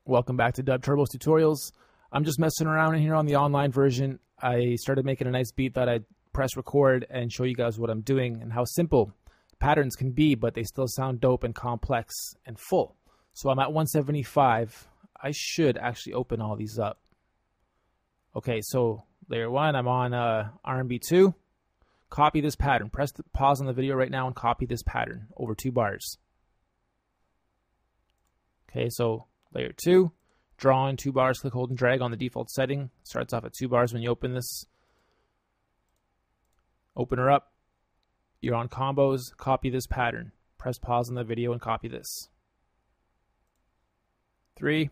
Welcome back to DUBturbo's tutorials. I'm just messing around in here on the online version. I started making a nice beat that I'd press record and show you guys what I'm doing and how simple patterns can be, but they still sound dope and complex and full. So I'm at 175. I should actually open all these up. Okay, so layer 1, I'm on R&B 2. Copy this pattern. Press the pause on the video right now and copy this pattern over 2 bars. Okay, so layer 2, draw in 2 bars, click, hold, and drag on the default setting. Starts off at 2 bars when you open this. Open her up. You're on combos. Copy this pattern. Press pause on the video and copy this. 3.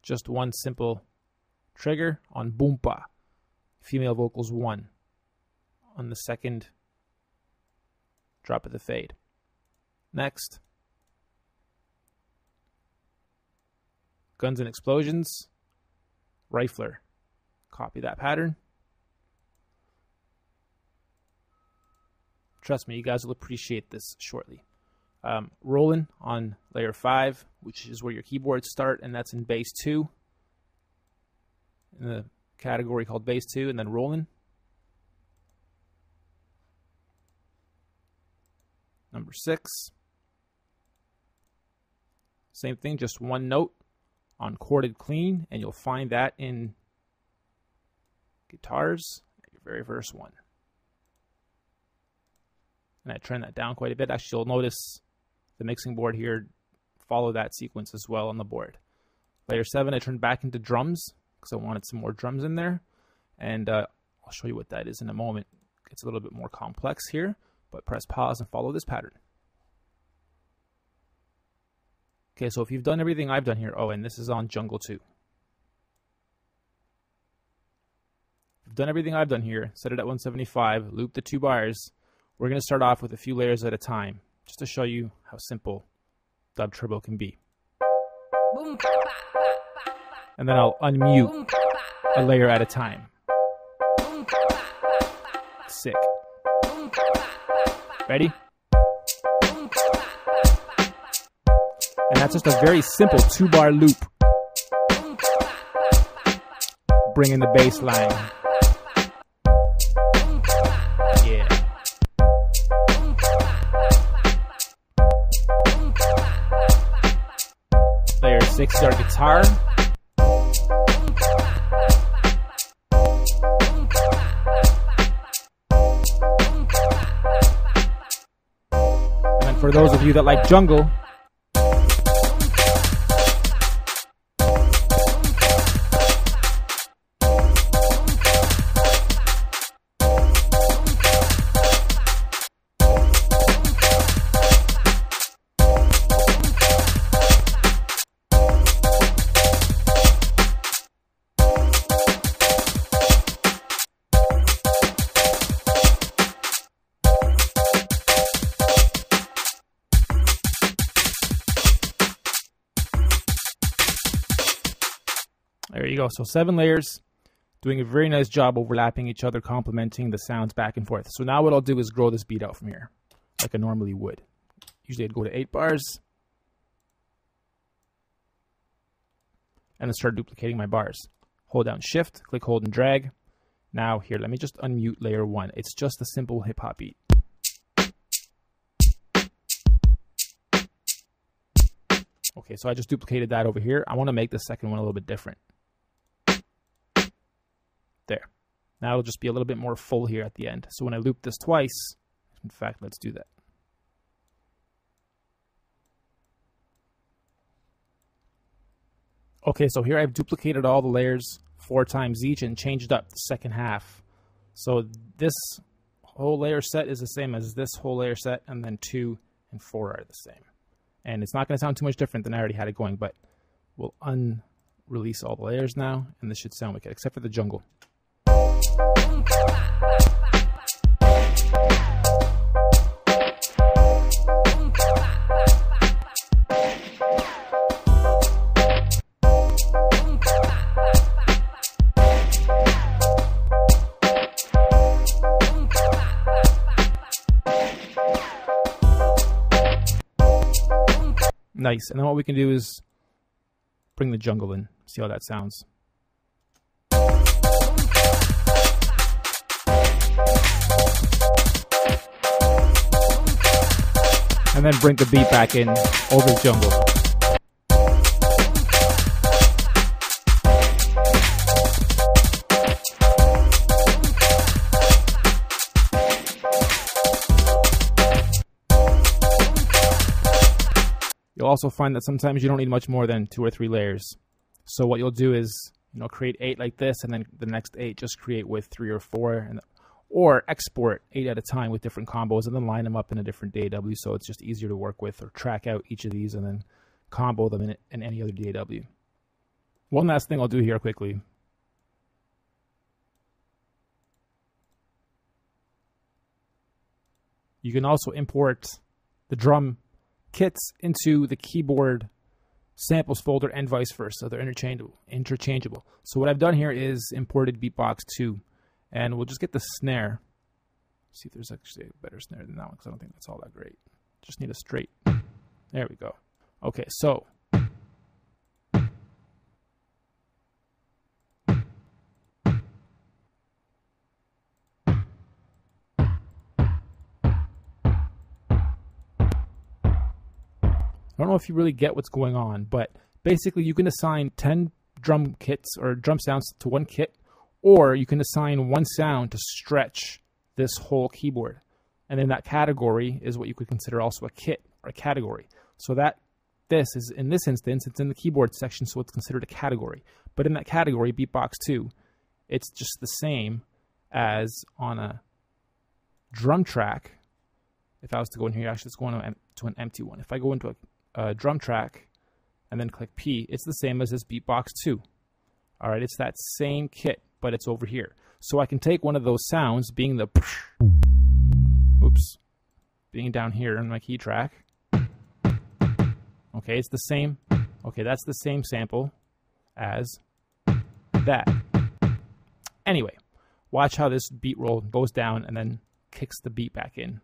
Just one simple trigger on boompa. Female vocals 1. On the second drop of the fade. Next. Guns and Explosions, Rifler. Copy that pattern. Trust me, you guys will appreciate this shortly. Rollin' on layer 5, which is where your keyboards start, and that's in bass 2. In the category called bass 2, and then Rollin'. Number 6. Same thing, just one note on chorded clean, and you'll find that in guitars, your very first one. And I trend that down quite a bit. Actually, you'll notice the mixing board here follow that sequence as well on the board. Layer 7, I turned back into drums because I wanted some more drums in there. And I'll show you what that is in a moment. It's a little bit more complex here, but press pause and follow this pattern. Okay, so if you've done everything I've done here, oh, and this is on Jungle 2. If you've done everything I've done here, set it at 175, loop the 2 bars. We're going to start off with a few layers at a time, just to show you how simple DUBturbo can be. And then I'll unmute a layer at a time. Sick. Ready? And that's just a very simple 2-bar loop. Bring in the bass line. Yeah. Layer 6 is our guitar. And then for those of you that like jungle, there you go. So 7 layers, doing a very nice job overlapping each other, complementing the sounds back and forth. So now what I'll do is grow this beat out from here, like I normally would. Usually I'd go to 8 bars, and then start duplicating my bars. Hold down Shift, click, hold, and drag. Now here, let me just unmute layer 1. It's just a simple hip-hop beat. Okay, so I just duplicated that over here. I want to make the second one a little bit different. There. Now it'll just be a little bit more full here at the end. So when I loop this twice, in fact, let's do that. Okay, so here I've duplicated all the layers 4 times each and changed up the second half. So this whole layer set is the same as this whole layer set, and then 2 and 4 are the same. And it's not going to sound too much different than I already had it going, but we'll unrelease all the layers now, and this should sound wicked, except for the jungle. Nice. And then what we can do is bring the jungle in. See how that sounds. And then bring the beat back in over the jungle. You'll also find that sometimes you don't need much more than 2 or 3 layers. So what you'll do is, create 8 like this, and then the next 8 just create with 3 or 4, or export 8 at a time with different combos, and then line them up in a different DAW, so it's just easier to work with, or track out each of these and then combo them in any other DAW. One last thing I'll do here quickly. You can also import the drum kits into the keyboard samples folder and vice versa. They're interchangeable. So what I've done here is imported Beatbox 2, and we'll just get the snare. See if there's actually a better snare than that one, because I don't think that's all that great. Just need a straight. There we go. Okay, so I don't know if you really get what's going on, but basically you can assign 10 drum kits or drum sounds to one kit, or you can assign one sound to stretch this whole keyboard. And then that category is what you could consider also a kit or a category. So this is, in this instance, it's in the keyboard section, so it's considered a category. But in that category, Beatbox 2, it's just the same as on a drum track. If I was to go in here, actually, let's go to an empty one. If I go into a drum track and then click P, it's the same as this Beatbox 2. All right, it's that same kit, but it's over here. So I can take one of those sounds, being the being down here in my key track. Okay, it's the same. Okay, that's the same sample as that. Anyway, watch how this beat roll goes down and then kicks the beat back in.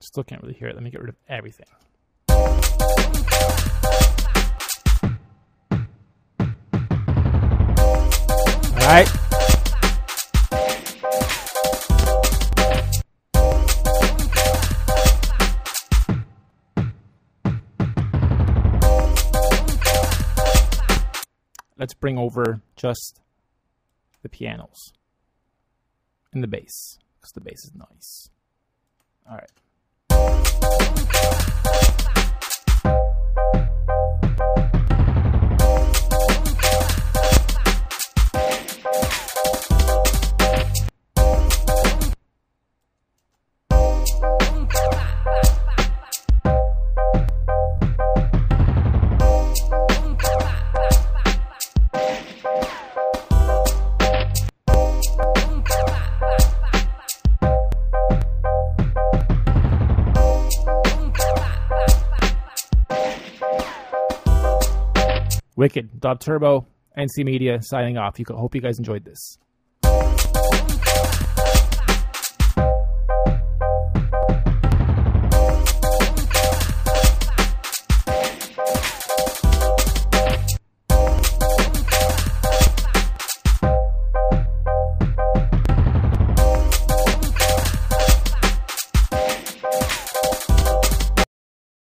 Still can't really hear it. Let me get rid of everything. All right. Let's bring over just the pianos and the bass, because the bass is nice. All right. Wicked. DUBturbo, NC Media, signing off. Hope you guys enjoyed this.